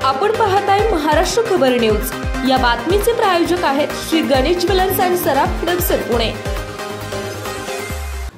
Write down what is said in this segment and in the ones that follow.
आपण पाहताय महाराष्ट्र खबर न्यूज। या बातमीचे प्रायोजक आहेत Shri Ganesh jewellers and Saraf production Pune.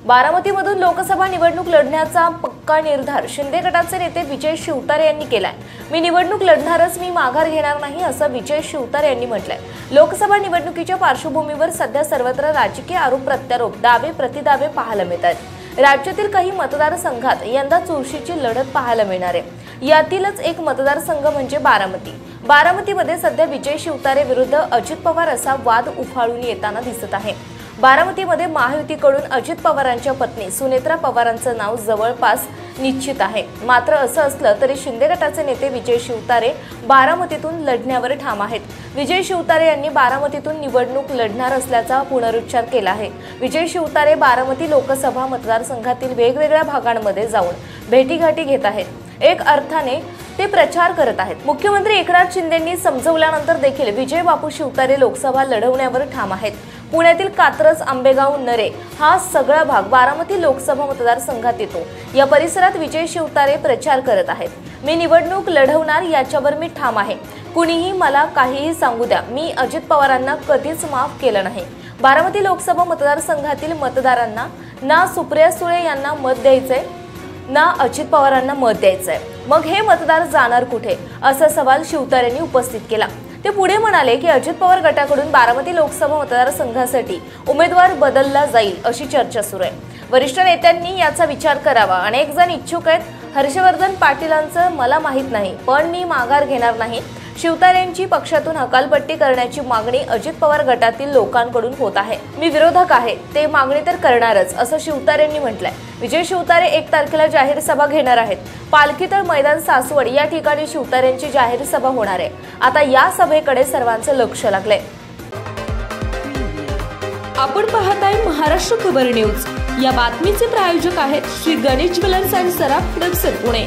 बारामतीमधून लोकसभा निवडणूक लढण्याचा पक्का निर्धार शिंदे गटाचे नेते विजय शिवतारे यांनी केलाय। मी निवडणूक लढणारच, मी माघार घेणार नाही असं विजय शिवतारे यांनी म्हटलंय। लोकसभा निवडणुकीच्या पार्श्वभूमीवर सध्या सर्वत्र राजकीय आरोप प्रत्यारोप, दावे प्रतिदावे पाहायला मिळतात। राज्यातील काही मतदारसंघात यंदा चुरशीची लढत पाहायला मिळणार आहे। यातीलच एक मतदारसंघ म्हणजे बारामती। बारामतीमध्ये सध्या विजय शिवतारे विरुद्ध अजित पवार असा वाद उफाळून येताना दिसत आहे। बारामतीमध्ये महायुतीकडून अजित पवारांच्या पत्नी सुनेत्रा पवारांचं नाव जवळपास निश्चित आहे। मात्र असं असलं तरी शिंदे गटाचे नेते विजय शिवतारे बारामतीतून लढण्यावर ठाम आहेत। विजय शिवतारे यांनी बारामतीतून निवडणूक लढणार असल्याचा पुनरुच्चार केला आहे। विजय शिवतारे बारामती लोकसभा मतदारसंघातील वेगवेगळ्या भागांमध्ये जाऊन भेटीगाठी घेत आहेत। एक अर्थाने ते प्रचार करत आहेत। मुख्यमंत्री एकनाथ शिंदेंनी समजवल्यानंतर देखील विजय बापू शिवतारे लोकसभा लढवण्यावर ठाम आहेत। पुण्यातील कात्रज, आंबेगाव, नरे हा सगळा भाग बारामती लोकसभा मतदारसंघात येतो। या परिसरात विजय शिवतारे प्रचार करत आहेत। मी निवडणूक लढवणार याच्यावर मी ठाम आहे। कुणीही मला काहीही सांगू द्या, मी अजित पवारांना कधीच माफ केलं नाही। बारामती लोकसभा मतदारसंघातील मतदारांना ना सुप्रिया सुळे यांना मत द्यायचंय ना अजित पवारांना मत द्यायचंय, मग हे मतदार जाणार कुठे असा सवाल शिवतारेंनी उपस्थित केला। ते पुढे म्हणाले की अजित पवार गटाकडून बारामती लोकसभा मतदारसंघासाठी उमेदवार बदलला जाईल अशी चर्चा सुरू आहे। वरिष्ठ नेत्यांनी याचा विचार करावा। अनेक जण इच्छुक आहेत। हर्षवर्धन पाटीलांचं मला माहित नाही, पण मी माघार घेणार नाही। शिवतारेंची पक्षातून हकालपट्टी करण्याची मागणी अजित पवार गटातील लोकांकडून होत आहे। मी विरोधक आहे, ते मागणी तर करणारच असं शिवतारेंनी म्हटलंय। विजय शिवतारे 1 तारखेला जाहीर सभा घेणार आहेत। पालखीतळ मैदान सासवड या ठिकाणी शिवतारेंची जाहीर सभा होणार आहे। आता या सभेकडे सर्वांचं लक्ष लागलंय। आपण पाहताय महाराष्ट्र खबर न्यूज। या बातमीचे प्रायोजक आहेत Shri Ganesh jewellers and Saraf production Pune.